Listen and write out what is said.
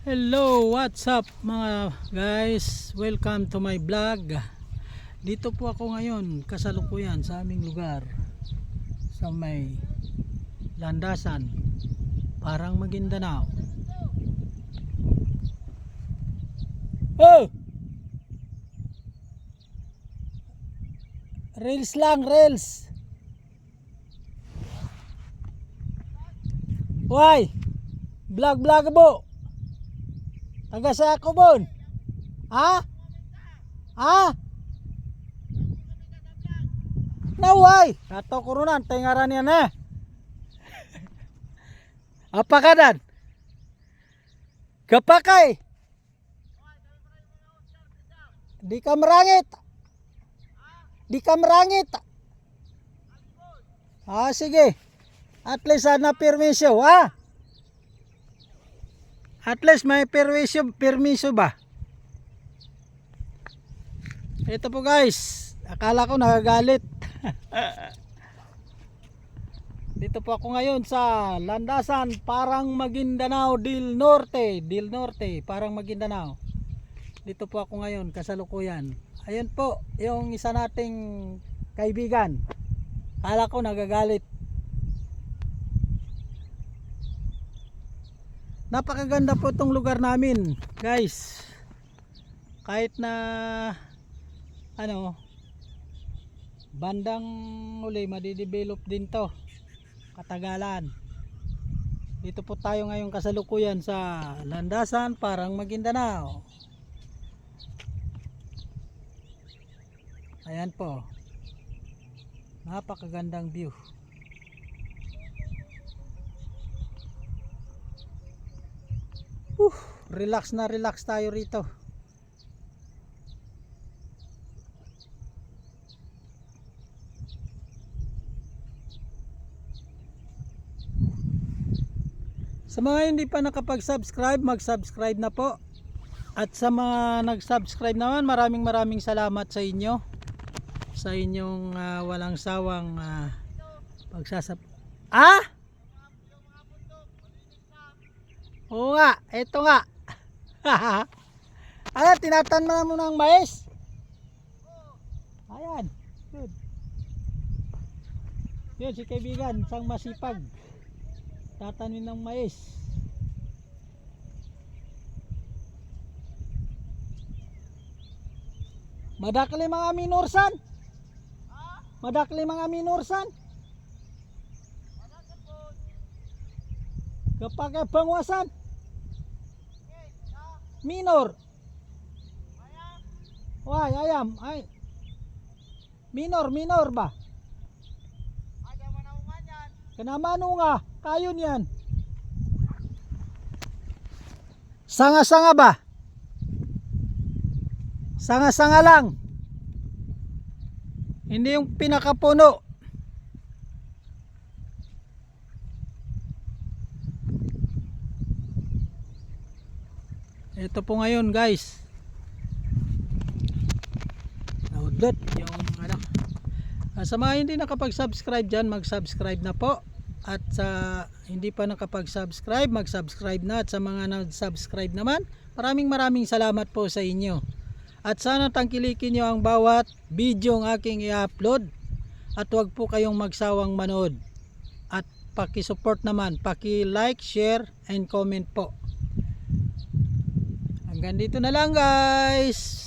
Hello, what's up mga guys? Welcome to my vlog. Dito po ako ngayon kasalukuyan sa aming lugar sa may landasan parang Maguindanao. Oh! Reels lang, reels. Why? Vlog po. Taga sa ako bon. Ha? Ha? Naway. Kato kurunan tengaran yan eh. Apa kadan? Kapakay. Di ka merangit. Di ka merangit. Ah sige. At least na permisyo ha. At least may permiso ba? Ito po guys, akala ko nagagalit. Dito po ako ngayon sa landasan parang Maguindanao del Norte, parang Maguindanao. Dito po ako ngayon kasalukuyan. Ayun po, yung isa nating kaibigan. Akala ko nagagalit. Napakaganda po itong lugar namin guys, kahit na bandang uli madidevelop din to katagalan. Dito po tayo ngayon kasalukuyan sa landasan parang Maguindanao. Ayan po, napakagandang view. Relax na relax tayo rito. Sa mga hindi pa nakapag-subscribe, mag-subscribe na po. At sa mga nag-subscribe naman, maraming salamat sa inyo. Sa inyong walang sawang Oo nga, eto nga. Ayan, tinatanman mo ng mais. Ayan, good. Yun, si kaibigan, isang masipag. Tatanim ng mais. Madakli mga minursan. Madakli mga minursan. Kapag pangwasan. Minor. Why ayam ay minor ba? Ada manaungan yan. Kenamano nga kayon yan. Sanga-sanga ba? Sanga-sanga lang. Hindi yung pinakapuno. Ito po ngayon guys, naudlot yung sa mga hindi nakapag-subscribe dyan, mag-subscribe na po. At sa hindi pa nakapag-subscribe, mag-subscribe na. At sa mga nag-subscribe naman, maraming salamat po sa inyo. At sana tangkilikin nyo ang bawat video ng aking i-upload. At huwag po kayong magsawang manood. At paki-support naman, paki-like, share, and comment po. Hanggang dito na lang guys.